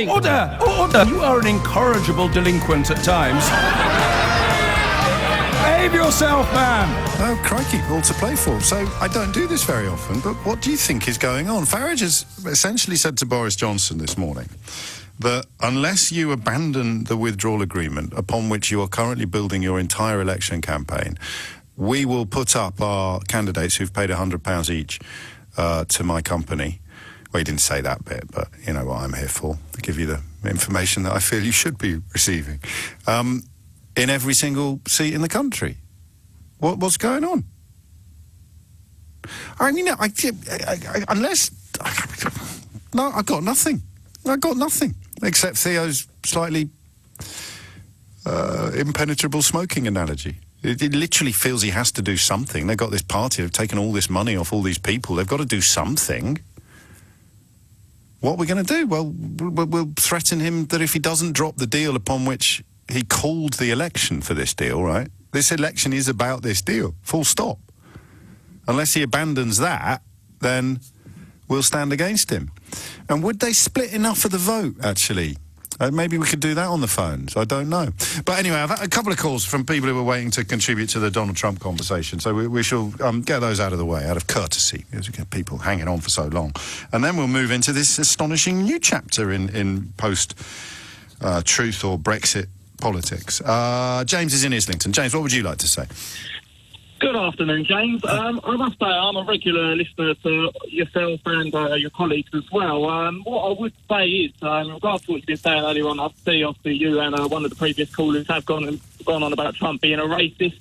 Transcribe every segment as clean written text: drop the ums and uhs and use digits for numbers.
Order! Order! You are an incorrigible delinquent at times. Behave yourself, man! Oh, crikey, all to play for. So I don't do this very often, but what do you think is going on? Farage has essentially said to Boris Johnson this morning that unless you abandon the withdrawal agreement upon which you are currently building your entire election campaign, we will put up our candidates who've paid £100 each to my company. Well, he didn't say that bit, but you know what I'm here for, to give you the information that I feel you should be receiving, in every single seat in the country. What's going on? I mean, unless... No, I got nothing. I got nothing, except Theo's slightly impenetrable smoking analogy. It literally feels he has to do something. They've got this party, they've taken all this money off all these people. They've got to do something. What are we going to do? Well, we'll threaten him that if he doesn't drop the deal upon which he called the election for this deal, right? This election is about this deal, full stop. Unless he abandons that, then we'll stand against him. And would they split enough of the vote, actually? Maybe we could do that on the phones. I don't know. But anyway, I've had a couple of calls from people who were waiting to contribute to the Donald Trump conversation. So we shall get those out of the way, out of courtesy, because we get people hanging on for so long. And then we'll move into this astonishing new chapter in post-truth or Brexit politics. James is in Islington. James, what would you like to say? Good afternoon, James. I must say I'm a regular listener to yourself and your colleagues as well. What I would say is, in regards to what you've been saying earlier on, I see obviously you and one of the previous callers have gone on about Trump being a racist.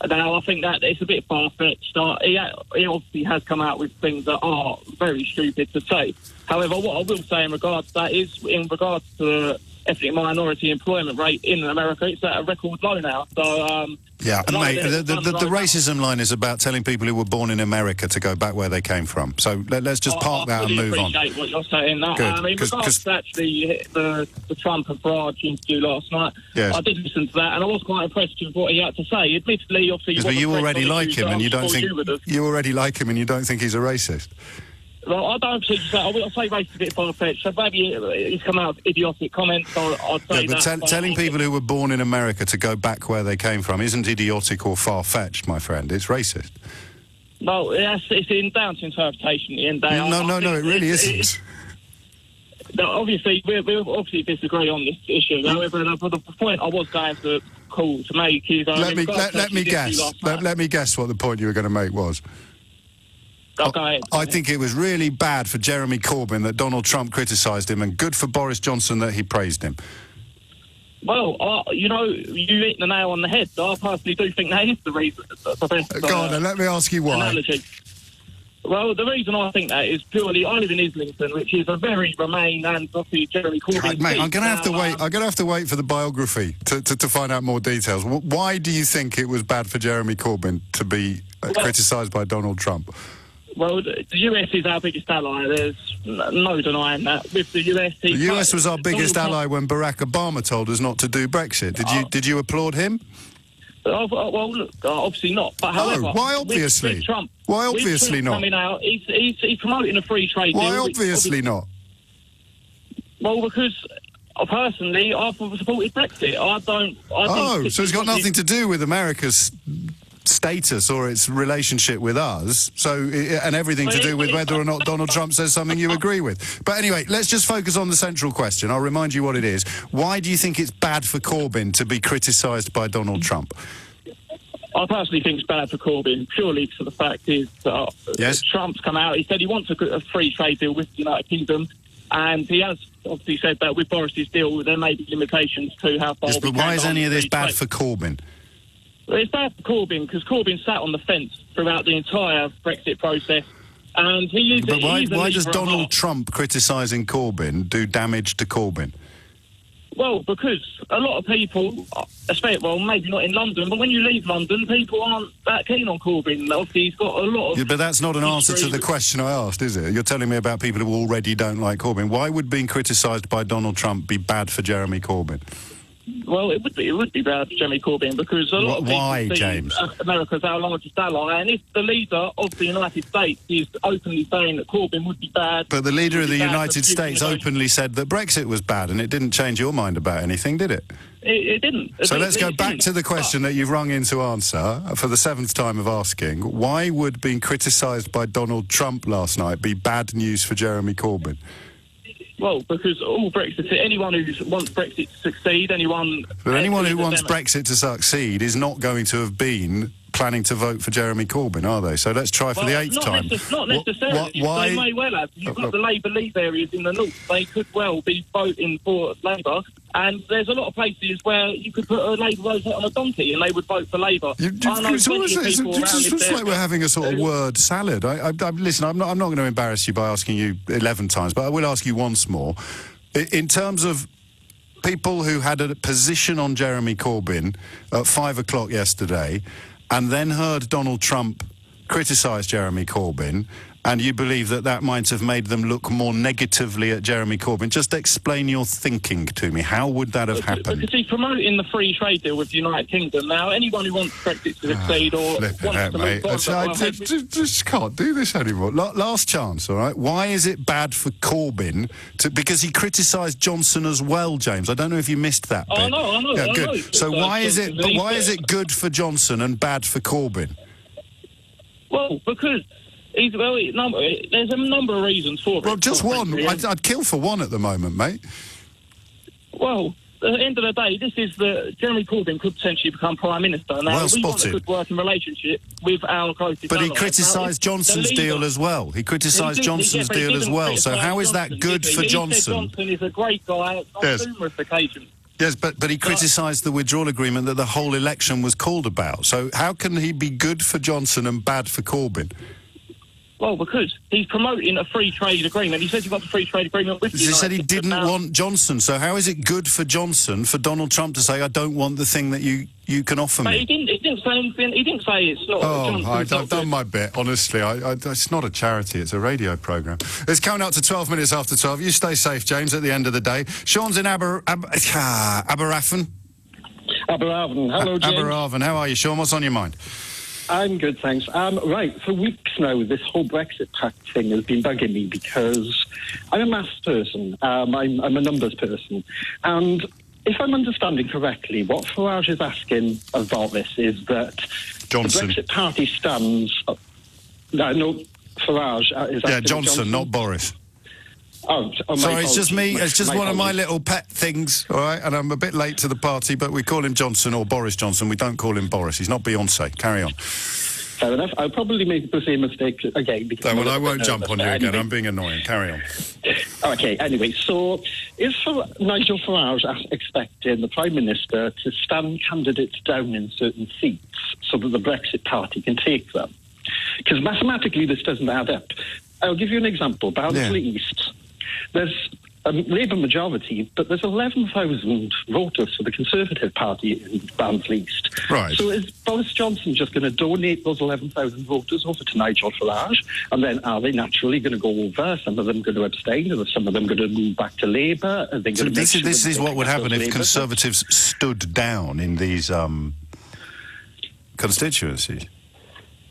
Now, I think that it's a bit far-fetched. He obviously has come out with things that are very stupid to say. However, what I will say in regards to that is, in regards to the ethnic minority employment rate in America, it's at a record low now. So, yeah, mate, the racism line is about telling people who were born in America to go back where they came from. So let's just park that and move on. I appreciate what you're saying. That, Good. In regards to actually the Trump and Farage interview last night, yes. I did listen to that, and I was quite impressed with what he had to say. Admittedly, obviously, but you already like him, and you don't think he's a racist. Well, I don't think so. I say racist a bit far-fetched. So maybe he's come out with idiotic comments. I'd say but telling people who were born in America to go back where they came from isn't idiotic or far-fetched, my friend. It's racist. No, it's down to interpretation at the end of the day. No, it really isn't. Obviously, we obviously disagree on this issue. However, the point I was going to call to make is... Let me guess what the point you were going to make was. I think it was really bad for Jeremy Corbyn that Donald Trump criticised him, and good for Boris Johnson that he praised him. Well, you hit the nail on the head. I personally do think that is the reason. The best, Go on, and let me ask you why. Analogy. Well, the reason I think that is purely, I live in Islington, which is a very Remain and obviously Jeremy Corbyn. Right, mate, I'm going to have to wait. I'm going to have to wait for the biography to find out more details. Why do you think it was bad for Jeremy Corbyn to be criticised by Donald Trump? Well, the US is our biggest ally. There's no denying that. With the US, the US was our biggest ally when Barack Obama told us not to to do Brexit. Did you applaud him? Well, look, obviously not. But however, why obviously? With Trump, why obviously not? Coming out, he's promoting a free trade deal. Why obviously not? Well, because personally, I've supported Brexit. So it's got nothing to do with America's status or its relationship with us, and everything to do with whether or not Donald Trump says something you agree with. But anyway, let's just focus on the central question. I'll remind you what it is. Why do you think it's bad for Corbyn to be criticised by Donald Trump? I personally think it's bad for Corbyn, purely for the fact is yes? Trump's come out, he said he wants a free trade deal with the United Kingdom, and he has obviously said that with Boris's deal there may be limitations to how far... Yes, but why is any of this bad for Corbyn? Well, it's bad for Corbyn because Corbyn sat on the fence throughout the entire Brexit process, and he is. But why does Donald Trump criticising Corbyn do damage to Corbyn? Well, because a lot of people, well, maybe not in London, but when you leave London, people aren't that keen on Corbyn. Obviously, he's got a lot of... Yeah, but that's not an answer to the question I asked, is it? You're telling me about people who already don't like Corbyn. Why would being criticised by Donald Trump be bad for Jeremy Corbyn? Well, it would be bad for Jeremy Corbyn because a lot of people Why, see James? America's our largest ally, and if the leader of the United States is openly saying that Corbyn would be bad... But the leader of the bad for United future States negotiations. openly said that Brexit was bad, and it didn't change your mind about anything, did it? It didn't. So let's go back to the question that you've rung in to answer for the 7th time of asking. Why would being criticised by Donald Trump last night be bad news for Jeremy Corbyn? Well, because anyone who wants Brexit to succeed, anyone who wants Brexit to succeed is not going to have been planning to vote for Jeremy Corbyn, are they? So let's try for the 8th time. Not necessarily. Why? They may well have. You've got the Labour leave areas in the north. They could well be voting for Labour. And there's a lot of places where you could put a Labour voter on a donkey and they would vote for Labour. It's like we're having a sort of word salad. Listen, I'm not going to embarrass you by asking you 11 times, but I will ask you once more. In terms of people who had a position on Jeremy Corbyn at 5 o'clock yesterday and then heard Donald Trump criticise Jeremy Corbyn, and you believe that that might have made them look more negatively at Jeremy Corbyn. Just explain your thinking to me. How would that have happened? Because he's promoting the free trade deal with the United Kingdom. Now, anyone who wants Brexit to succeed or wants to move on... I just can't do this anymore. Last chance, all right? Why is it bad for Corbyn? Because he criticised Johnson as well, James. I don't know if you missed that bit. I know. Yeah, good. So why is it good for Johnson and bad for Corbyn? Well, because... there's a number of reasons for it. Well, just one. I'd kill for one at the moment, mate. Well, at the end of the day, Jeremy Corbyn could potentially become Prime Minister. Now, we want a good working relationship with our closest But he allies. criticised Johnson's deal as well. He criticised Johnson's deal as well. So how is that good for Johnson? He said Johnson is a great guy on numerous occasions. Yes, but he criticised the withdrawal agreement that the whole election was called about. So how can he be good for Johnson and bad for Corbyn? Well, because he's promoting a free trade agreement. He says he wants a free trade agreement with the United He said he didn't want Johnson. So how is it good for Johnson for Donald Trump to say, I don't want the thing that you can offer me? He didn't say anything. He didn't say it's not. I've done my bit, honestly. It's not a charity, it's a radio programme. It's coming up to 12 minutes after 12. You stay safe, James, at the end of the day. Sean's in Aberafon. Aberafon. Hello, James. Aberafon. How are you, Sean? What's on your mind? I'm good, thanks. Right, for weeks now, this whole Brexit pact thing has been bugging me because I'm a maths person. I'm a numbers person. And if I'm understanding correctly, what Farage is asking about this is that Johnson. The Brexit party stands... no, Farage is asking Johnson, not Boris. Sorry, it's just me. It's just one of my little pet things, all right? And I'm a bit late to the party, but we call him Johnson or Boris Johnson. We don't call him Boris. He's not Beyonce. Carry on. Fair enough. I'll probably make the same mistake again. Because I won't jump on you again. Anyway. I'm being annoying. Carry on. Okay, anyway, so is Nigel Farage expecting the Prime Minister to stand candidates down in certain seats so that the Brexit party can take them? Because mathematically this doesn't add up. I'll give you an example. Barnsley East. There's a Labour majority, but there's 11,000 voters for the Conservative Party in Barnsley East. Right. So is Boris Johnson just going to donate those 11,000 voters over to Nigel Farage? And then are they naturally going to go over? Some of them going to abstain? Or some of them going to move back to Labour? Are they going to this is what would happen if Conservatives stood down in these constituencies.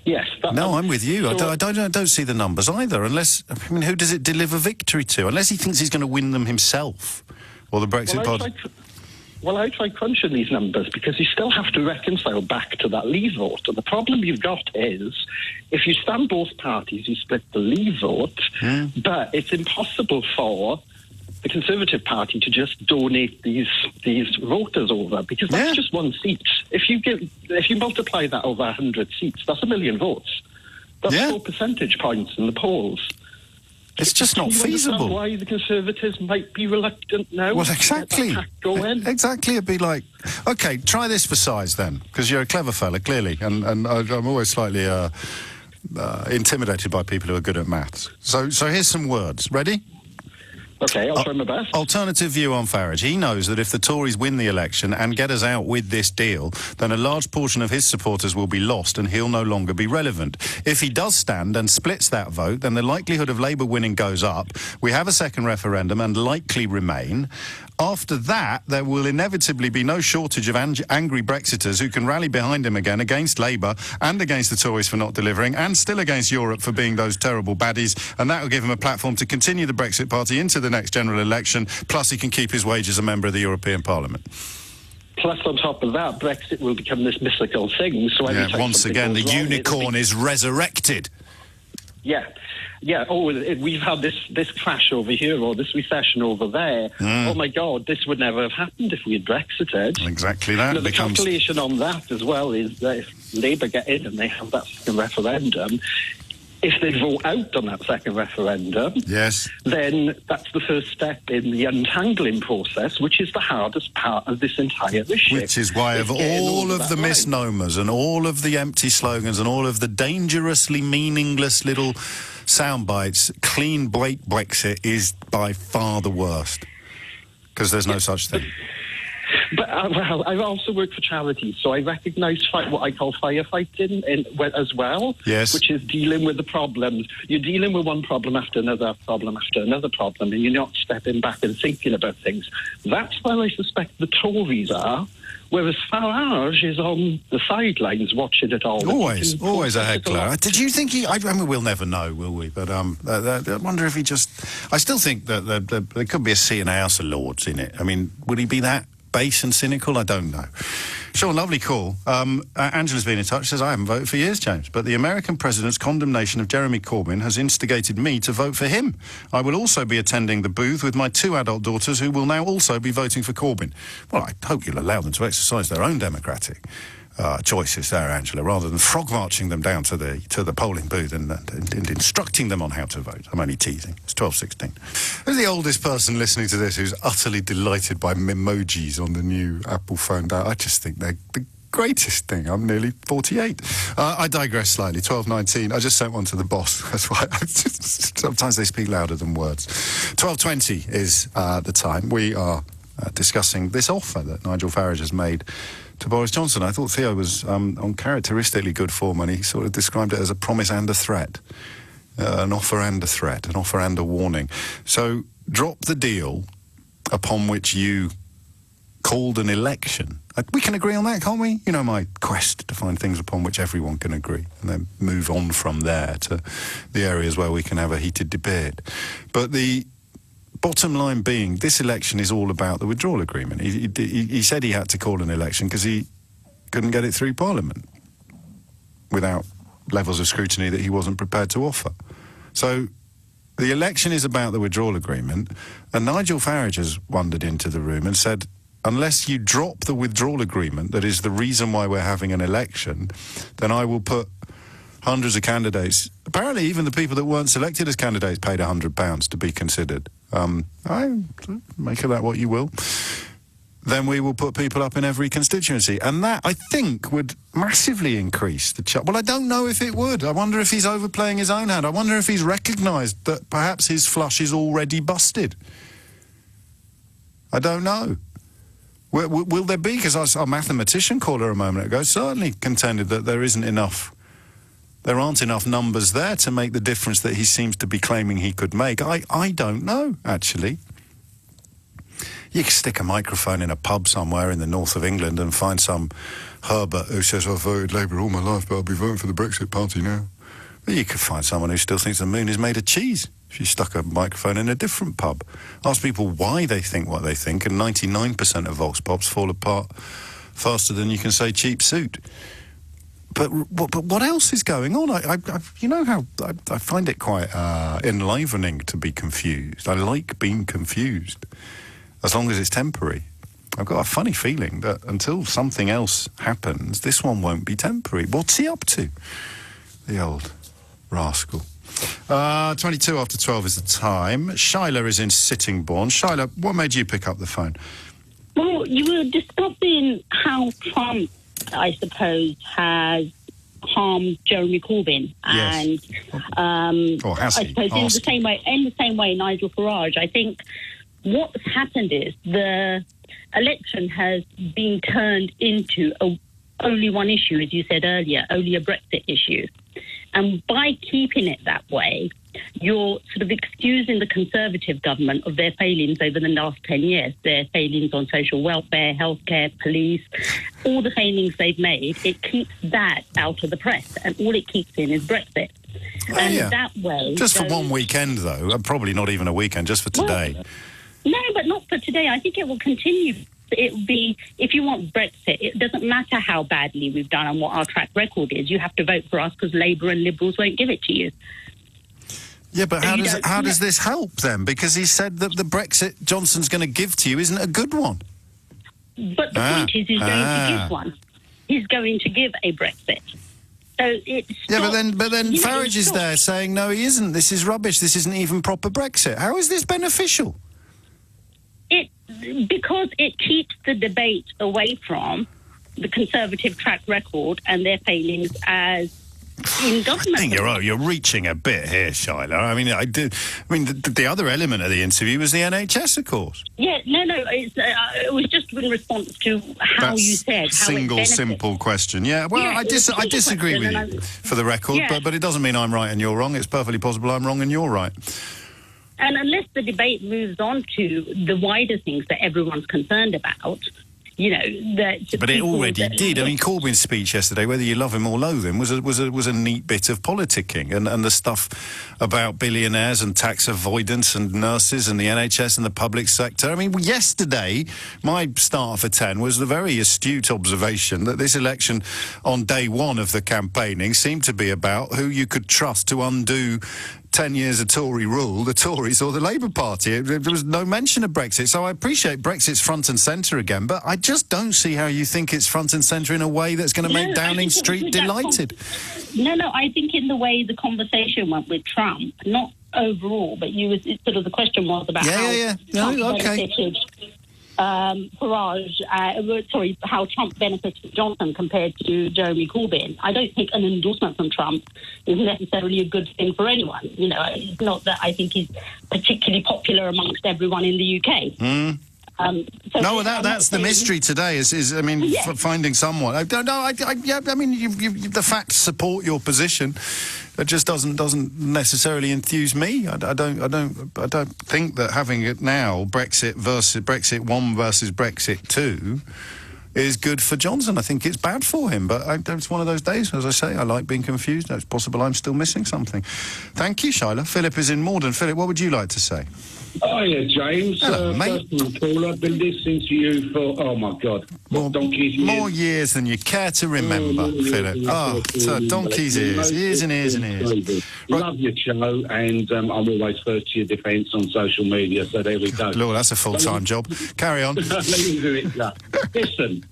Yes. No, I'm with you. So, I don't see the numbers either, unless... I mean, who does it deliver victory to? Unless he thinks he's going to win them himself, or the Brexit party... I tried crunching these numbers because you still have to reconcile back to that Leave vote. And the problem you've got is, if you stand both parties, you split the Leave vote, but it's impossible for the Conservative Party to just donate these voters over, because that's just one seat. If you multiply that over 100 seats, that's 1 million votes. That's 4 percentage points in the polls. It's just not feasible. Why the Conservatives might be reluctant now? Well, exactly. Exactly. It'd be like, okay, try this for size then, because you're a clever fella, clearly, and I'm always slightly intimidated by people who are good at maths. So here's some words. Ready? Okay, I'll try my best. Alternative view on Farage. He knows that if the Tories win the election and get us out with this deal, then a large portion of his supporters will be lost and he'll no longer be relevant. If he does stand and splits that vote, then the likelihood of Labour winning goes up. We have a second referendum and likely remain. After that, there will inevitably be no shortage of angry Brexiters who can rally behind him again against Labour and against the Tories for not delivering and still against Europe for being those terrible baddies, and that will give him a platform to continue the Brexit Party into the next general election, plus he can keep his wage as a member of the European Parliament. Plus, on top of that, Brexit will become this mythical thing. So once again, the unicorn is resurrected. Yeah. We've had this crash over here or this recession over there. Oh, my God, this would never have happened if we had Brexited. Exactly that. The calculation on that as well is that if Labour get in and they have that second referendum, if they vote out on that second referendum, yes, then that's the first step in the untangling process, which is the hardest part of this entire issue. Which is why of all of the misnomers and all of the empty slogans and all of the dangerously meaningless little sound bites, clean break Brexit is by far the worst, because there's no such thing. But I've also worked for charities, so I recognise what I call firefighting as well, yes, which is dealing with the problems. You're dealing with one problem after another problem after another problem, and you're not stepping back and thinking about things. That's where I suspect the Tories are, whereas Farage is on the sidelines watching it all. Always a heckler. Did you think I mean, we'll never know, will we? But I wonder if he just... I still think that there could be a seat in the House of Lords in it. I mean, would he be that base and cynical? I don't know. Sean, lovely call. Angela's been in touch, says, I haven't voted for years, James, but the American president's condemnation of Jeremy Corbyn has instigated me to vote for him. I will also be attending the booth with my 2 adult daughters who will now also be voting for Corbyn. Well, I hope you'll allow them to exercise their own democratic choices there, Angela, rather than frog marching them down to the polling booth and instructing them on how to vote. I'm only teasing. It's 12:16. Who's the oldest person listening to this who's utterly delighted by emojis on the new Apple phone? I just think they're the greatest thing. I'm nearly 48. I digress slightly. 12:19. I just sent one to the boss. That's why sometimes they speak louder than words. 12:20 is the time. We are discussing this offer that Nigel Farage has made to Boris Johnson. I thought Theo was on characteristically good form, and he sort of described it as a promise and a threat, an offer and a threat, an offer and a warning. So drop the deal upon which you called an election. We can agree on that, can't we? You know, my quest to find things upon which everyone can agree, and then move on from there to the areas where we can have a heated debate. But the bottom line being, this election is all about the withdrawal agreement. He said he had to call an election because he couldn't get it through Parliament without levels of scrutiny that he wasn't prepared to offer. So the election is about the withdrawal agreement, and Nigel Farage has wandered into the room and said, unless you drop the withdrawal agreement that is the reason why we're having an election, then I will put hundreds of candidates. Apparently, even the people that weren't selected as candidates paid £100 to be considered. I make of that what you will. Then we will put people up in every constituency. And that, I think, would massively increase the... Well, I don't know if it would. I wonder if he's overplaying his own hand. I wonder if he's recognised that perhaps his flush is already busted. I don't know. Will there be? Because our mathematician caller a moment ago certainly contended that there aren't enough numbers there to make the difference that he seems to be claiming he could make. I don't know, actually. You can stick a microphone in a pub somewhere in the north of England and find some Herbert who says, I've voted Labour all my life, but I'll be voting for the Brexit Party now. But you could find someone who still thinks the moon is made of cheese if you stuck a microphone in a different pub. Ask people why they think what they think, and 99% of vox pops fall apart faster than you can say cheap suit. But what else is going on? You know how I find it quite enlivening to be confused. I like being confused, as long as it's temporary. I've got a funny feeling that until something else happens, this one won't be temporary. What's he up to? The old rascal. 22 after 12 is the time. Shyla is in Sittingbourne. Shyla, what made you pick up the phone? Well, you were discussing how Trump, I suppose, has harm Jeremy Corbyn. Yes. And or has he? I suppose in the same way, Nigel Farage. I think what's happened is the election has been turned into only one issue, as you said earlier, only a Brexit issue. And by keeping it that way, you're sort of excusing the Conservative government of their failings over the last 10 years, their failings on social welfare, healthcare, police, all the failings they've made. It keeps that out of the press, and all it keeps in is Brexit. That way... Just for one weekend, though, and probably not even a weekend, just for today. Well, no, but not for today. I think it will continue. It will be, if you want Brexit, it doesn't matter how badly we've done and what our track record is. You have to vote for us because Labour and Liberals won't give it to you. Yeah, but how does this help then? Because he said that the Brexit Johnson's going to give to you isn't a good one. But the point is, he's going to give one. He's going to give a Brexit. So it's but then Farage is there saying, no, he isn't. This is rubbish. This isn't even proper Brexit. How is this beneficial? Because it keeps the debate away from the Conservative track record and their failings as in government. I think you're reaching a bit here, Shyla. I mean, the other element of the interview was the NHS, of course. Yeah, no, it was just in response to how you said how single simple question. Yeah, well, I disagree with you for the record, but it doesn't mean I'm right and you're wrong. It's perfectly possible I'm wrong and you're right. And unless the debate moves on to the wider things that everyone's concerned about, you know, that... But it already did. I mean, Corbyn's speech yesterday, whether you love him or loathe him, was a neat bit of politicking. And the stuff about billionaires and tax avoidance and nurses and the NHS and the public sector. I mean, yesterday, my start for 10 was the very astute observation that this election on day one of the campaigning seemed to be about who you could trust to undo 10 years of Tory rule, the Tories or the Labour Party. There was no mention of Brexit. So I appreciate Brexit's front and centre again, but I just don't see how you think it's front and centre in a way that's going to make Downing Street delighted. I think in the way the conversation went with Trump, not overall, but the question was about how Trump benefited Johnson compared to Jeremy Corbyn. I don't think an endorsement from Trump is necessarily a good thing for anyone. You know, it's not that I think he's particularly popular amongst everyone in the UK. That's the mystery today. Finding someone. The facts support your position. It just doesn't necessarily enthuse me. I don't think that having it now, Brexit versus Brexit 1 versus Brexit 2, is good for Johnson. I think it's bad for him. But it's one of those days, as I say, I like being confused. It's possible I'm still missing something. Thank you, Shyla. Philip is in Morden. Philip, what would you like to say? Oh, yeah, James. Hello, mate. I've been listening to you for, oh, my God, more years than you care to remember, Philip. Donkey's ears. Years and ears and ears. Love your show, and I'm always first to your defence on social media, so there we go. Lord, that's a full-time job. Carry on. Let me do it. Listen,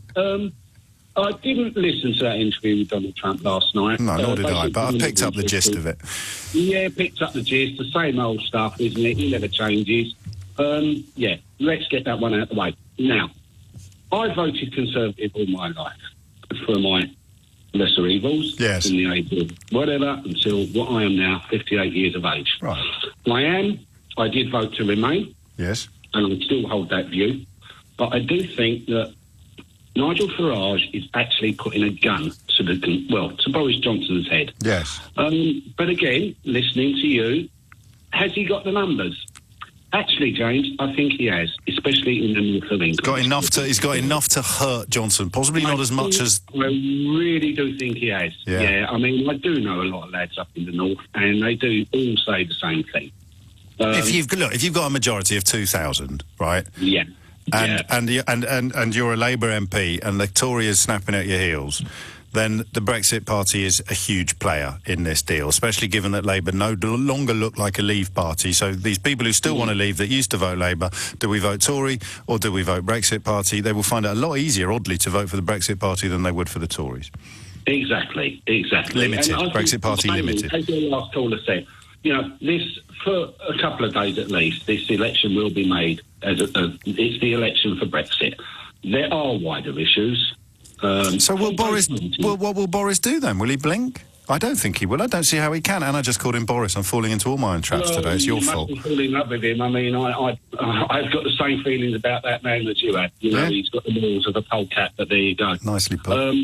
I didn't listen to that interview with Donald Trump last night. No, nor did I, but I picked up the gist of it. Yeah, picked up the gist. The same old stuff, isn't it? He never changes. Let's get that one out of the way. Now, I voted Conservative all my life for my lesser evils. Yes. From the age of whatever until what I am now, 58 years of age. Right. I did vote to remain. Yes. And I would still hold that view. But I do think that Nigel Farage is actually putting a gun to Boris Johnson's head. Yes. But again, listening to you, has he got the numbers? Actually, James, I think he has, especially in the north of England. He's got enough to hurt Johnson, possibly not as much as... I really do think he has. Yeah, I mean, I do know a lot of lads up in the north, and they do all say the same thing. If you've got a majority of 2,000, right? Yeah. And you're a Labour MP and the Tory is snapping at your heels, then the Brexit Party is a huge player in this deal, especially given that Labour no longer look like a Leave party. So these people who still want to leave, that used to vote Labour, do we vote Tory or do we vote Brexit Party? They will find it a lot easier, oddly, to vote for the Brexit Party than they would for the Tories. Exactly. Limited. Brexit Party limited. As the last caller said, you know, this, for a couple of days at least, this election will be made as it's the election for Brexit. There are wider issues. So will Boris? What will Boris do then? Will he blink? I don't think he will. I don't see how he can. And I just called him Boris. I'm falling into all my own traps today. It's your fault. You must be falling in love with him. I mean, I've got the same feelings about that man that you had. You know, he's got the balls of a polecat, but there you go. Nicely put.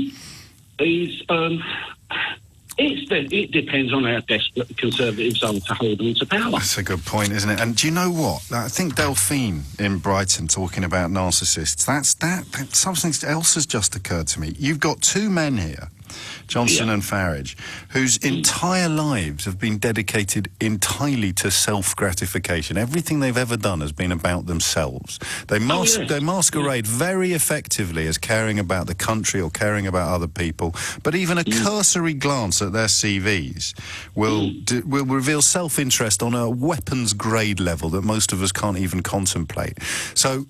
It depends on how desperate the Conservatives are to hold them to power. That's a good point, isn't it? And do you know what? I think Delphine in Brighton talking about narcissists, that something else has just occurred to me. You've got two men here, Johnson and Farage, whose entire lives have been dedicated entirely to self-gratification. Everything they've ever done has been about themselves. They masquerade very effectively as caring about the country or caring about other people, but even a cursory glance at their CVs will reveal self-interest on a weapons-grade level that most of us can't even contemplate. So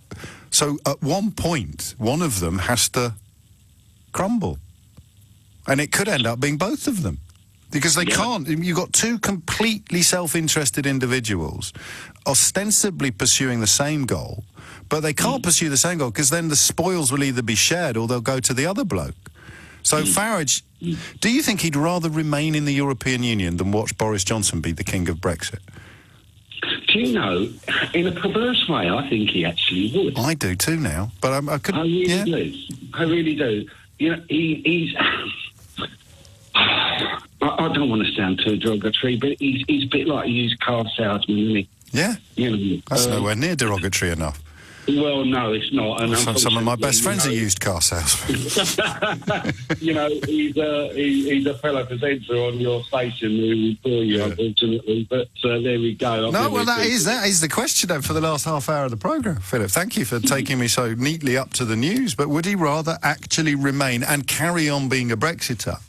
at one point, one of them has to crumble. And it could end up being both of them. Because they can't. You've got two completely self-interested individuals ostensibly pursuing the same goal, but they can't pursue the same goal because then the spoils will either be shared or they'll go to the other bloke. So Farage, do you think he'd rather remain in the European Union than watch Boris Johnson be the king of Brexit? Do you know, in a perverse way, I think he actually would. I do too now, but I could... I really do. You know, he's... I don't want to sound too derogatory, but he's a bit like a used car salesman, isn't he? Yeah. You know, that's nowhere near derogatory enough. Well, no, it's not. And some of my best friends are used car salesmen. You know, he's a fellow presenter on your station who will bore you, unfortunately. But there we go. That is the question then for the last half hour of the programme, Philip. Thank you for taking me so neatly up to the news. But would he rather actually remain and carry on being a Brexiter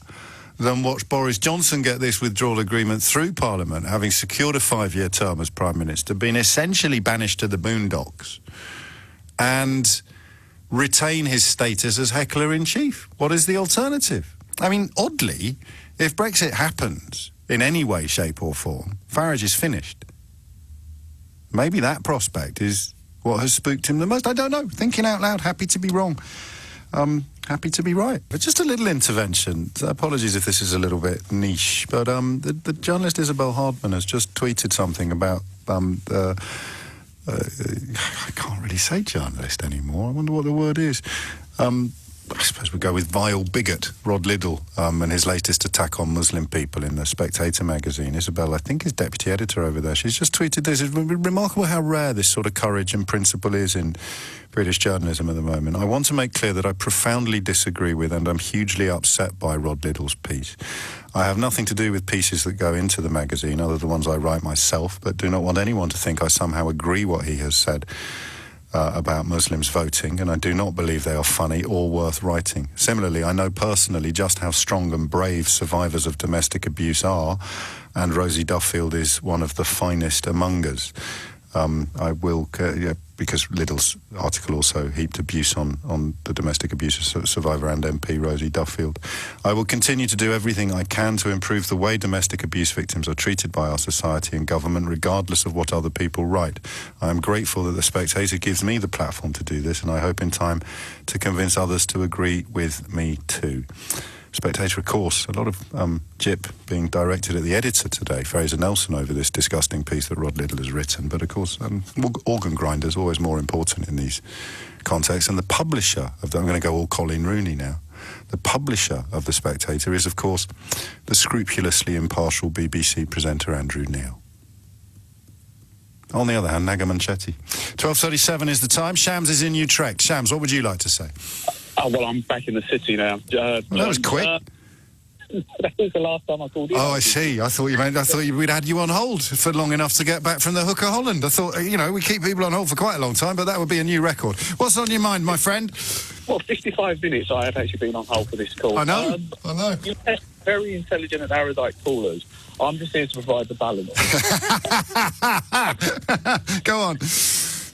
than watch Boris Johnson get this withdrawal agreement through Parliament, having secured a 5-year term as Prime Minister, been essentially banished to the boondocks, and retain his status as heckler-in-chief? What is the alternative? I mean, oddly, if Brexit happens in any way, shape or form, Farage is finished. Maybe that prospect is what has spooked him the most. I don't know. Thinking out loud, happy to be wrong. Happy to be right. But just a little intervention. Apologies if this is a little bit niche, but the journalist Isabel Hardman has just tweeted something about I can't really say journalist anymore. I wonder what the word is. I suppose we go with vile bigot, Rod Liddell, and his latest attack on Muslim people in the Spectator magazine. Isabel, I think, is deputy editor over there. She's just tweeted this. It's remarkable how rare this sort of courage and principle is in British journalism at the moment. I want to make clear that I profoundly disagree with and I'm hugely upset by Rod Liddell's piece. I have nothing to do with pieces that go into the magazine, other than the ones I write myself, but do not want anyone to think I somehow agree what he has said about Muslims voting, and I do not believe they are funny or worth writing. Similarly, I know personally just how strong and brave survivors of domestic abuse are, and Rosie Duffield is one of the finest among us. I will, because Liddell's article also heaped abuse on the domestic abuse survivor and MP Rosie Duffield. I will continue to do everything I can to improve the way domestic abuse victims are treated by our society and government, regardless of what other people write. I am grateful that The Spectator gives me the platform to do this, and I hope in time to convince others to agree with me too. Spectator, of course, a lot of jip being directed at the editor today, Fraser Nelson, over this disgusting piece that Rod Liddell has written. But, of course, organ grinders always more important in these contexts. And the publisher of I'm going to go all Colin Rooney now. The publisher of The Spectator is, of course, the scrupulously impartial BBC presenter Andrew Neil. On the other hand, Naga Manchetti. 12:37 is the time. Shams is in Utrecht. Shams, what would you like to say? Oh, well, I'm back in the city now. That was quick. That was the last time I called you. Oh, I see. I thought we'd had you on hold for long enough to get back from the Hook of Holland. I thought, we keep people on hold for quite a long time, but that would be a new record. What's on your mind, my friend? Well, 55 minutes I have actually been on hold for this call. I know. You're very intelligent and erudite callers. I'm just here to provide the balance. Go on.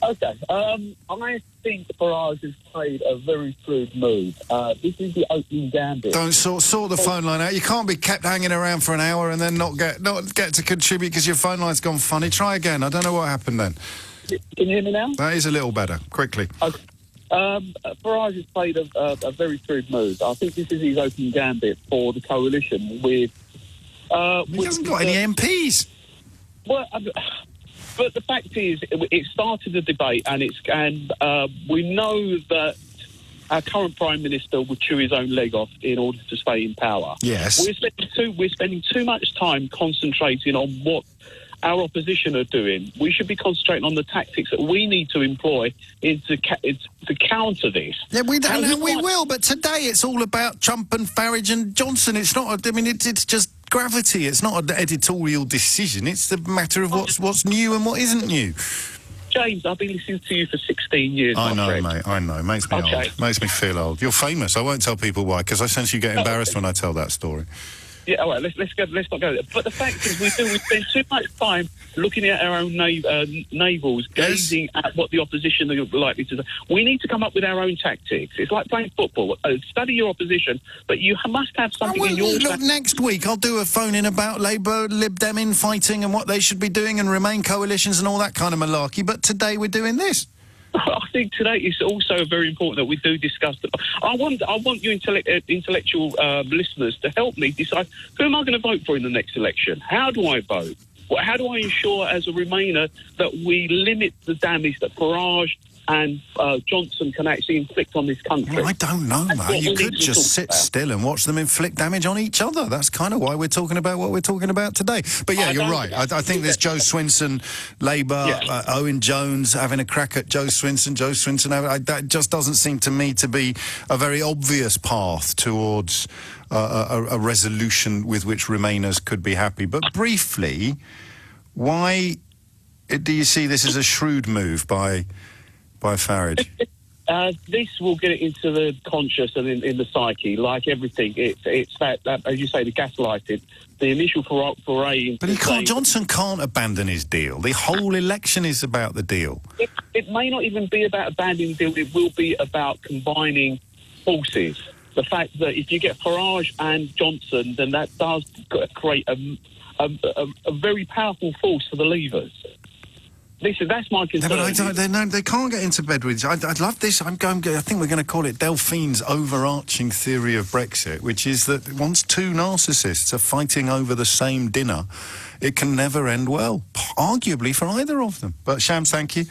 Okay. I think Farage has played a very shrewd move. This is the opening gambit. Don't sort the phone line out. You can't be kept hanging around for an hour and then not get to contribute because your phone line's gone funny. Try again. I don't know what happened then. Can you hear me now? That is a little better. Quickly. Farage has played a very shrewd move. I think this is his open gambit for the coalition with... he hasn't got any MPs. Well, but the fact is, it started the debate, and we know that our current Prime Minister would chew his own leg off in order to stay in power. Yes. We're spending too much time concentrating on what our opposition are doing. We should be concentrating on the tactics that we need to employ to counter this. Yeah, we will, but today it's all about Trump and Farage and Johnson. It's not, it's just gravity. It's not an editorial decision. It's the matter of what's new and what isn't new. James, I've been listening to you for 16 years. I know, friend. mate. I know. Makes me old. Makes me feel old. You're famous. I won't tell people why, because I sense you get embarrassed when I tell that story. Yeah, all right, let's not go there. But the fact is, we spend too much time looking at our own navels, gazing at what the opposition are likely to do. We need to come up with our own tactics. It's like playing football. Study your opposition, but you must have something in your... Look, next week I'll do a phone-in about Labour, Lib Dem infighting and what they should be doing and Remain coalitions and all that kind of malarkey, but today we're doing this. I think today it's also very important that we do discuss that. I want you intellectual listeners to help me decide who am I going to vote for in the next election. How do I vote? How do I ensure, as a Remainer, that we limit the damage that Farage and Johnson can actually inflict on this country? Well, I don't know, mate. You could just sit still and watch them inflict damage on each other. That's kind of why we're talking about what we're talking about today. But yeah, you're right. I think there's Joe Swinson, Labour, Owen Jones having a crack at Joe Swinson. That just doesn't seem to me to be a very obvious path towards a resolution with which Remainers could be happy. But briefly, why do you see this as a shrewd move by Farage? This will get it into the conscious and in the psyche, like everything. It's that, as you say, the gaslighted, the initial foray. But Johnson can't abandon his deal. The whole election is about the deal. It may not even be about abandoning the deal. It will be about combining forces. The fact that if you get Farage and Johnson, then that does create a very powerful force for the Leavers. That's my concern. No, but they can't get into bed with... I'd love this. I think we're going to call it Delphine's overarching theory of Brexit, which is that once two narcissists are fighting over the same dinner, it can never end well, arguably for either of them. But Shams, thank you.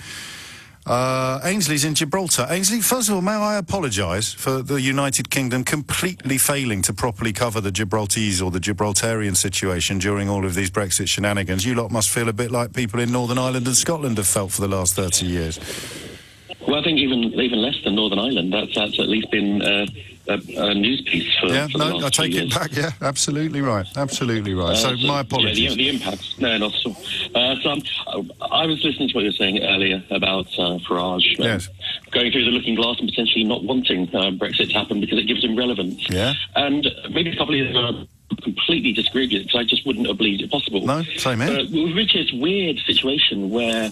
Ainsley's in Gibraltar. Ainsley, first of all, may I apologise for the United Kingdom completely failing to properly cover the Gibraltese or the Gibraltarian situation during all of these Brexit shenanigans. You lot must feel a bit like people in Northern Ireland and Scotland have felt for the last 30 years. Well, I think even less than Northern Ireland. That's at least been a news piece for the last I take years. it back. Yeah, absolutely right. So my apologies. Yeah, the impacts. No, not at all. I was listening to what you were saying earlier about Farage going through the looking glass and potentially not wanting Brexit to happen because it gives him relevance. Yeah. And maybe a couple of years completely disagree with it because I just wouldn't have believed it possible. No, same here. We've reached this weird situation where,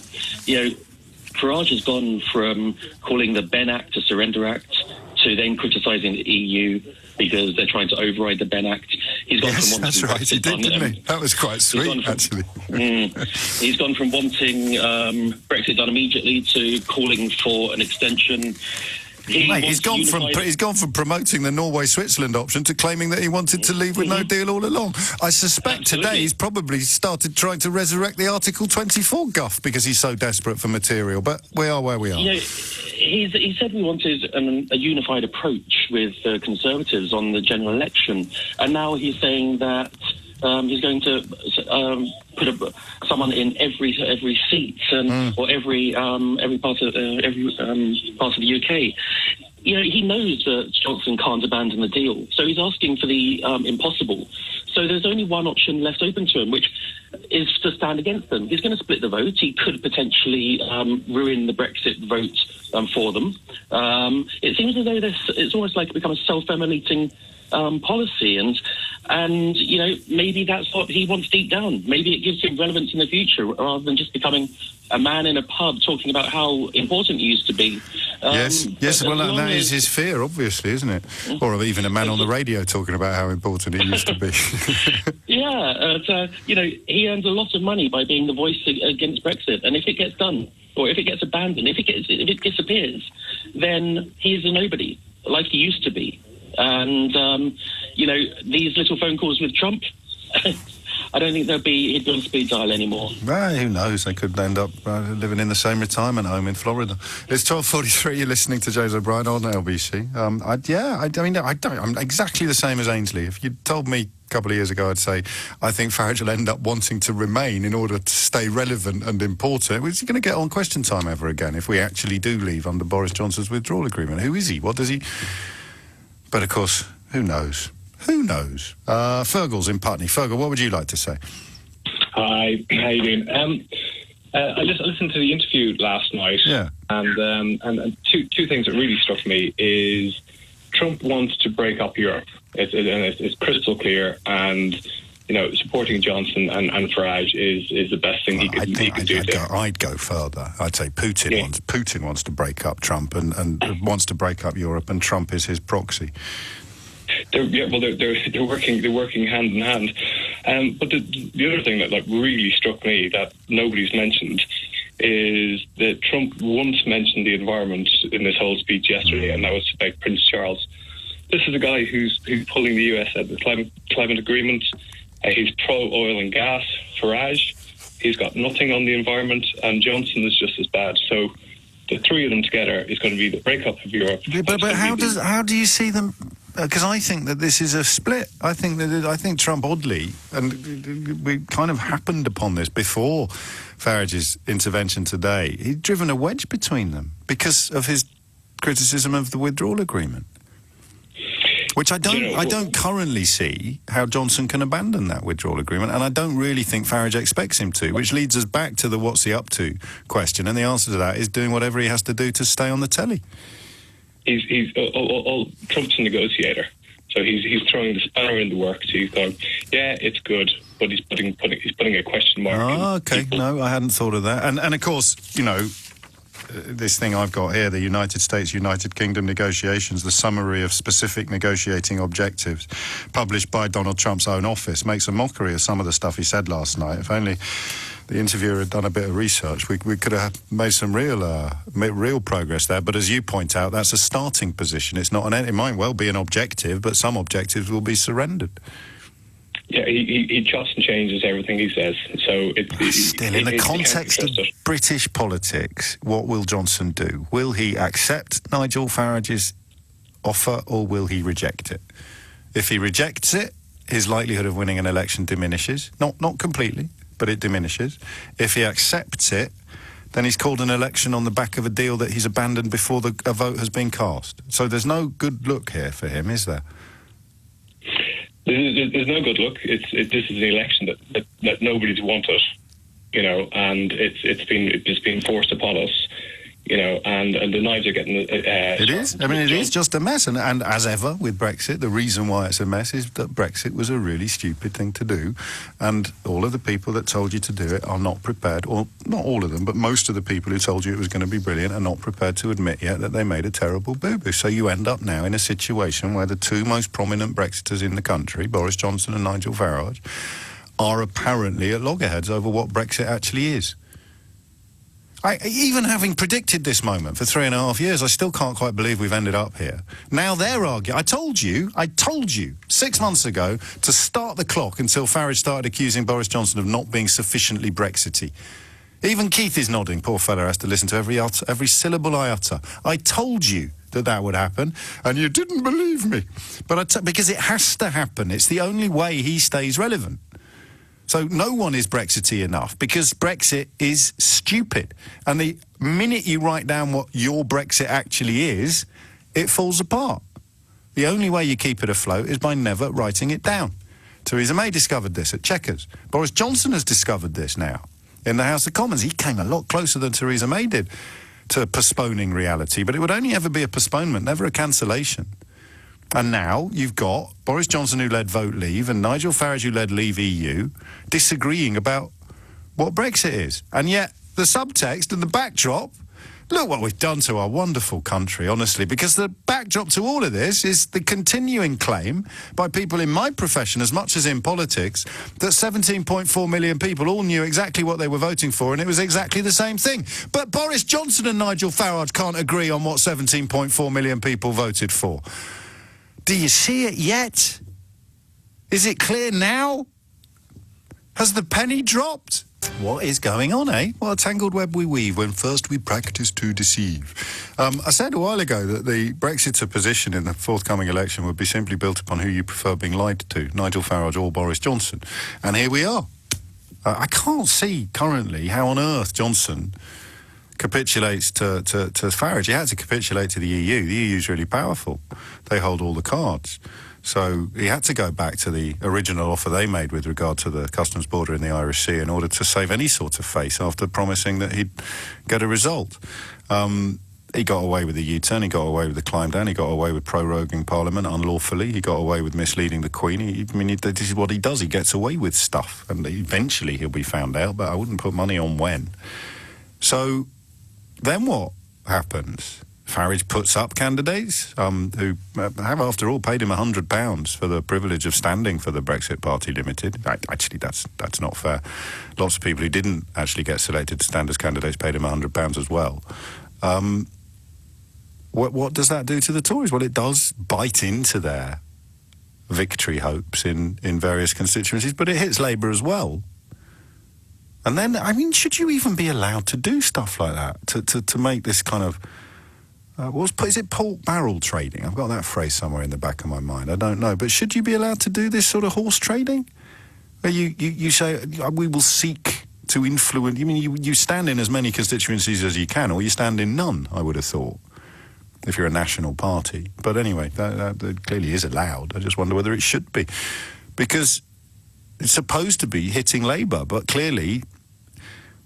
Farage has gone from calling the Ben Act a surrender act to then criticising the EU because they're trying to override the Ben Act. He's gone from wanting that's right. He did, didn't he? That was quite sweet, actually. He's gone from wanting Brexit done immediately to calling for an extension. He's gone from promoting the Norway-Switzerland option to claiming that he wanted to leave with no deal all along. I suspect today he's probably started trying to resurrect the Article 24 guff because he's so desperate for material. But we are where we are. He said we wanted a unified approach with Conservatives on the general election, and now he's saying that he's going to put someone in every seat or every part of the UK. He knows that Johnson can't abandon the deal, so he's asking for the impossible. So there's only one option left open to him, which is to stand against them. He's going to split the vote. He could potentially ruin the Brexit vote for them. It seems as though it's almost like become a self-emulating policy, and maybe that's what he wants deep down. Maybe it gives him relevance in the future rather than just becoming a man in a pub talking about how important he used to be. Yes. Well, that is his fear, obviously, isn't it? Or even a man on the radio talking about how important he used to be. Yeah, he earns a lot of money by being the voice against Brexit, and if it gets done, or if it gets abandoned, if it disappears, then he's a nobody, like he used to be. And these little phone calls with Trump, I don't think he'd be on speed dial anymore. Well, who knows? They could end up living in the same retirement home in Florida. It's 12:43. You're listening to James O'Brien on LBC. I'm exactly the same as Ainsley. If you told me a couple of years ago, I'd say I think Farage will end up wanting to remain in order to stay relevant and important. Is he going to get on Question Time ever again if we actually do leave under Boris Johnson's withdrawal agreement? Who is he? What does he... But, of course, who knows? Who knows? Fergal's in Putney. Fergal, what would you like to say? Hi, how you doing? I listened to the interview last night. Yeah. And two things that really struck me is Trump wants to break up Europe. It's crystal clear, and supporting Johnson and Farage is the best thing he could do. I'd go further. I'd say Putin wants to break up Trump and wants to break up Europe, and Trump is his proxy. They're working hand in hand. But the other thing that really struck me that nobody's mentioned is that Trump once mentioned the environment in this whole speech yesterday, and that was about Prince Charles. This is a guy who's pulling the US out of the climate agreement. He's pro-oil and gas. Farage, he's got nothing on the environment, and Johnson is just as bad. So the three of them together is going to be the breakup of Europe. But how do you see them? Because I think that this is a split. I think Trump, oddly, and we kind of happened upon this before Farage's intervention today, he'd driven a wedge between them because of his criticism of the withdrawal agreement. Which I don't currently see how Johnson can abandon that withdrawal agreement, and I don't really think Farage expects him to, which leads us back to the what's he up to question, and the answer to that is doing whatever he has to do to stay on the telly. Trump's a negotiator, so he's throwing the spanner in the works. He's going, yeah, it's good, but he's putting a question mark. Oh, okay, no, I hadn't thought of that, and of course, this thing I've got here, the United States-United Kingdom negotiations, the summary of specific negotiating objectives, published by Donald Trump's own office, makes a mockery of some of the stuff he said last night. If only the interviewer had done a bit of research, we could have made some real progress there. But as you point out, that's a starting position. It's not it might well be an objective, but some objectives will be surrendered. Yeah, he chops and changes everything he says. So still, in the context of British politics, what will Johnson do? Will he accept Nigel Farage's offer, or will he reject it? If he rejects it, his likelihood of winning an election diminishes. Not completely, but it diminishes. If he accepts it, then he's called an election on the back of a deal that he's abandoned before a vote has been cast. So there's no good look here for him, is there? There's no good look. This is an election that nobody's wanted, and it's been forced upon us, and the knives are getting. It is. I mean, it is just a mess, and as ever with Brexit, the reason why it's a mess is that Brexit was a really stupid thing to do, and all of the people that told you to do it are not prepared, or not all of them, but most of the people who told you it was going to be brilliant are not prepared to admit yet that they made a terrible boo-boo. So you end up now in a situation where the two most prominent Brexiters in the country, Boris Johnson and Nigel Farage, are apparently at loggerheads over what Brexit actually is. Even having predicted this moment for 3.5 years, I still can't quite believe we've ended up here. Now they're arguing. I told you 6 months ago to start the clock until Farage started accusing Boris Johnson of not being sufficiently Brexity. Even Keith is nodding. Poor fella has to listen to every syllable I utter. I told you that would happen, and you didn't believe me. But because it has to happen. It's the only way he stays relevant. So no one is Brexity enough, because Brexit is stupid. And the minute you write down what your Brexit actually is, it falls apart. The only way you keep it afloat is by never writing it down. Theresa May discovered this at Chequers. Boris Johnson has discovered this now in the House of Commons. He came a lot closer than Theresa May did to postponing reality, but it would only ever be a postponement, never a cancellation. And now you've got Boris Johnson, who led Vote Leave, and Nigel Farage, who led Leave EU, disagreeing about what Brexit is. And yet the subtext and the backdrop, Look what we've done to our wonderful country, honestly, because the backdrop to all of this is the continuing claim by people in my profession, as much as in politics, that 17.4 million people all knew exactly what they were voting for, and it was exactly the same thing. But Boris Johnson and Nigel Farage can't agree on what 17.4 million people voted for. Do you see it yet? Is it clear now? Has the penny dropped? What is going on, eh? What a tangled web we weave when first we practice to deceive. I said a while ago that the Brexiter position in the forthcoming election would be simply built upon who you prefer being lied to, Nigel Farage or Boris Johnson. And here we are. I can't see currently how on earth Johnson capitulates to Farage. He had to capitulate to the EU. The EU's really powerful. They hold all the cards. So he had to go back to the original offer they made with regard to the customs border in the Irish Sea in order to save any sort of face after promising that he'd get a result. He got away with the U-turn, he got away with the climb down, he got away with proroguing Parliament unlawfully, he got away with misleading the Queen. This is what he does, he gets away with stuff, and eventually he'll be found out, but I wouldn't put money on when. So then what happens? Farage puts up candidates who have, after all, paid him £100 for the privilege of standing for the Brexit Party Limited. Actually, that's not fair. Lots of people who didn't actually get selected to stand as candidates paid him £100 as well. What does that do to the Tories? Well, it does bite into their victory hopes in various constituencies, but it hits Labour as well. And then, should you even be allowed to do stuff like that, to make this kind of... is it pork barrel trading? I've got that phrase somewhere in the back of my mind. I don't know. But should you be allowed to do this sort of horse trading? Where you say, we will seek to influence... You stand in as many constituencies as you can, or you stand in none, I would have thought, if you're a national party. But anyway, that clearly is allowed. I just wonder whether it should be. Because it's supposed to be hitting Labour, but clearly...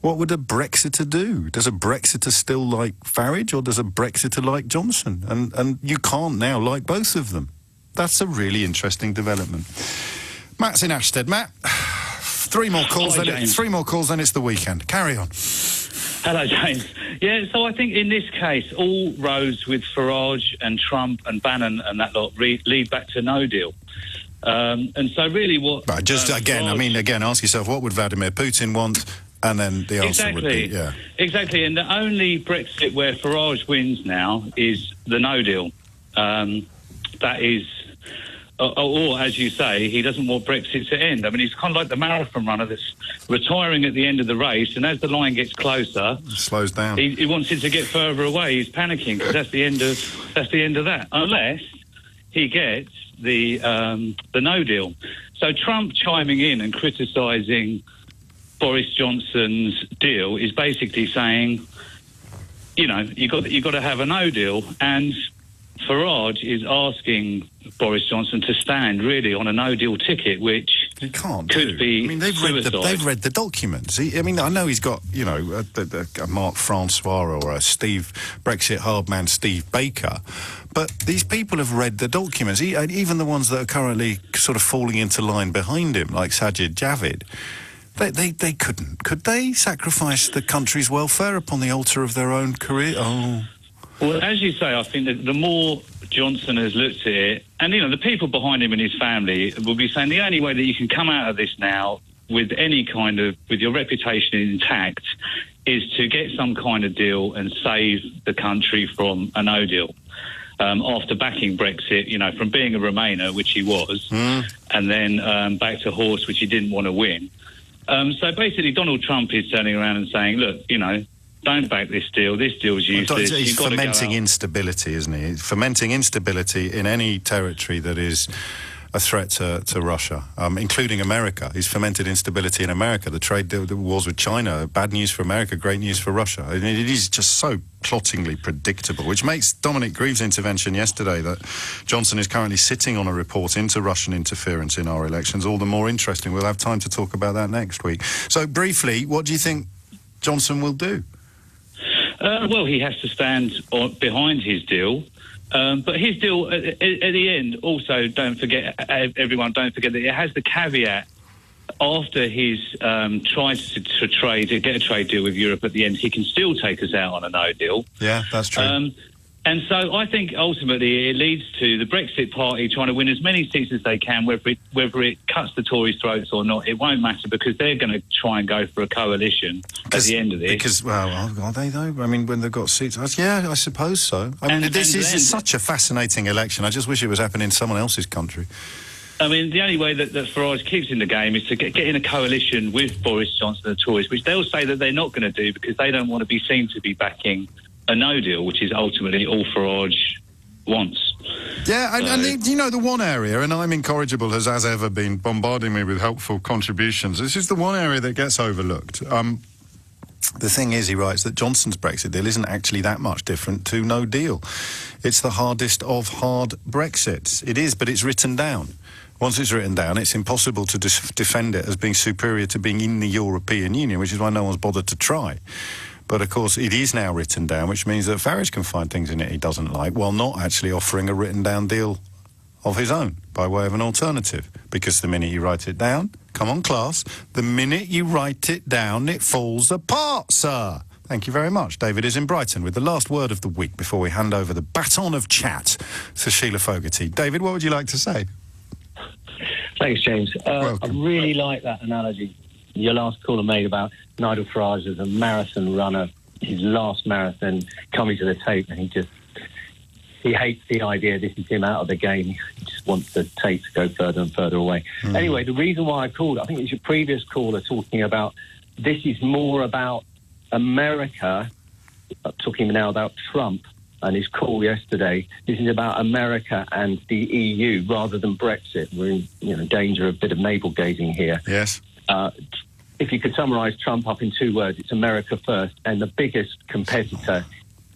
What would a Brexiter do? Does a Brexiter still like Farage, or does a Brexiter like Johnson? And you can't now like both of them. That's a really interesting development. Matt's in Ashstead. Matt, three more calls, then it's the weekend. Carry on. Hello, James. Yeah, so I think in this case, all roads with Farage and Trump and Bannon and that lot lead back to no deal. And so really what... Right, again, ask yourself, what would Vladimir Putin want? And then the answer would be, yeah. Exactly, and the only Brexit where Farage wins now is the no deal. That is, or as you say, he doesn't want Brexit to end. He's kind of like the marathon runner that's retiring at the end of the race, and as the line gets closer... It slows down. He wants it to get further away. He's panicking, because that's the end of that. Unless he gets the no deal. So Trump chiming in and criticising Boris Johnson's deal is basically saying, you got to have a no deal, and Farage is asking Boris Johnson to stand really on a no deal ticket, which he can't could be. They've read the documents. I know he's got a Mark Francois or a Brexit hardman Steve Baker, but these people have read the documents. Even the ones that are currently sort of falling into line behind him, like Sajid Javid. They couldn't, could they, sacrifice the country's welfare upon the altar of their own career? Oh. Well, as you say, I think that the more Johnson has looked at it, and, the people behind him and his family will be saying the only way that you can come out of this now with your reputation intact is to get some kind of deal and save the country from a no deal. After backing Brexit, from being a Remainer, which he was, and then back to horse, which he didn't want to win. So basically, Donald Trump is turning around and saying, look, don't back this deal. This deal's useless. He's fomenting instability, isn't he? Fomenting instability in any territory that is a threat to Russia, including America. He's fomented instability in America. The trade deal, the wars with China, bad news for America, great news for Russia. It is just so plottingly predictable, which makes Dominic Grieve's intervention yesterday that Johnson is currently sitting on a report into Russian interference in our elections all the more interesting. We'll have time to talk about that next week. So briefly, what do you think Johnson will do? Well, he has to stand behind his deal. But his deal, at the end, also, don't forget that it has the caveat after his tries to get a trade deal with Europe at the end, he can still take us out on a no deal. Yeah, that's true. And so I think ultimately it leads to the Brexit Party trying to win as many seats as they can, whether it cuts the Tories' throats or not, it won't matter, because they're going to try and go for a coalition at the end of this. Because, well, are they though? I mean, when they've got seats, yeah, I suppose so. I mean, this is such a fascinating election. I just wish it was happening in someone else's country. I mean, the only way that Farage keeps in the game is to get in a coalition with Boris Johnson and the Tories, which they'll say that they're not going to do because they don't want to be seen to be backing a no deal, which is ultimately all Farage wants. Yeah, and the one area, and I'm Incorrigible has as ever been bombarding me with helpful contributions. This is the one area that gets overlooked. The thing is, he writes, that Johnson's Brexit deal isn't actually that much different to no deal. It's the hardest of hard Brexits. It is, but it's written down. Once it's written down, it's impossible to defend it as being superior to being in the European Union, which is why no one's bothered to try. But, of course, it is now written down, which means that Farage can find things in it he doesn't like while not actually offering a written-down deal of his own by way of an alternative. Because the minute you write it down, come on, class, the minute you write it down, it falls apart, sir. Thank you very much. David is in Brighton with the last word of the week before we hand over the baton of chat to Sheila Fogarty. David, what would you like to say? Thanks, James. I really like that analogy your last caller made about Nigel Farage as a marathon runner, his last marathon coming to the tape, and he hates the idea this is him out of the game. He just wants the tape to go further and further away. Anyway, the reason why I called, I think it's your previous caller talking about this is more about America, talking now about Trump and his call yesterday. This is about America and the EU rather than Brexit. We're in danger of a bit of navel-gazing here. Yes. If you could summarise Trump up in two words, it's America first, and the biggest competitor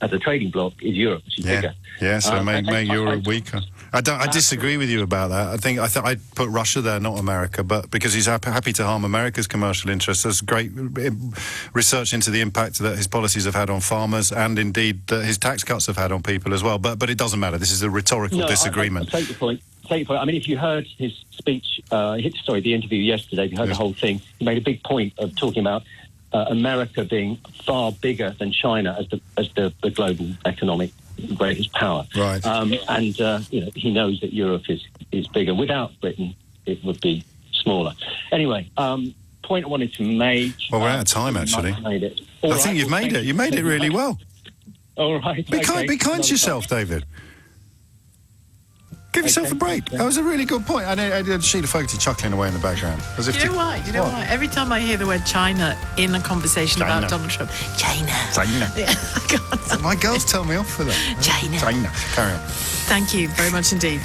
as a trading bloc is Europe, which is bigger. Yeah, so make Europe weaker. I disagree with you about that. I think I'd put Russia there, not America, but because he's happy to harm America's commercial interests. There's great research into the impact that his policies have had on farmers, and indeed that his tax cuts have had on people as well. But it doesn't matter. This is a rhetorical disagreement. I take your point. I mean, if you heard his speech, the interview yesterday, if you heard the whole thing, he made a big point of talking about America being far bigger than China as the global economic greatest power. Right. He knows that Europe is bigger. Without Britain, it would be smaller. Anyway, point I wanted to make. Well, we're out of time, actually. I think you've made it. You made it really well. All right. Be kind to yourself, David. Give yourself a break. That was a really good point. I had Sheila Fogarty chuckling away in the background. You know why? Every time I hear the word China in a conversation about Donald Trump, China. My girls tell me off for that. China. Carry on. Thank you very much indeed.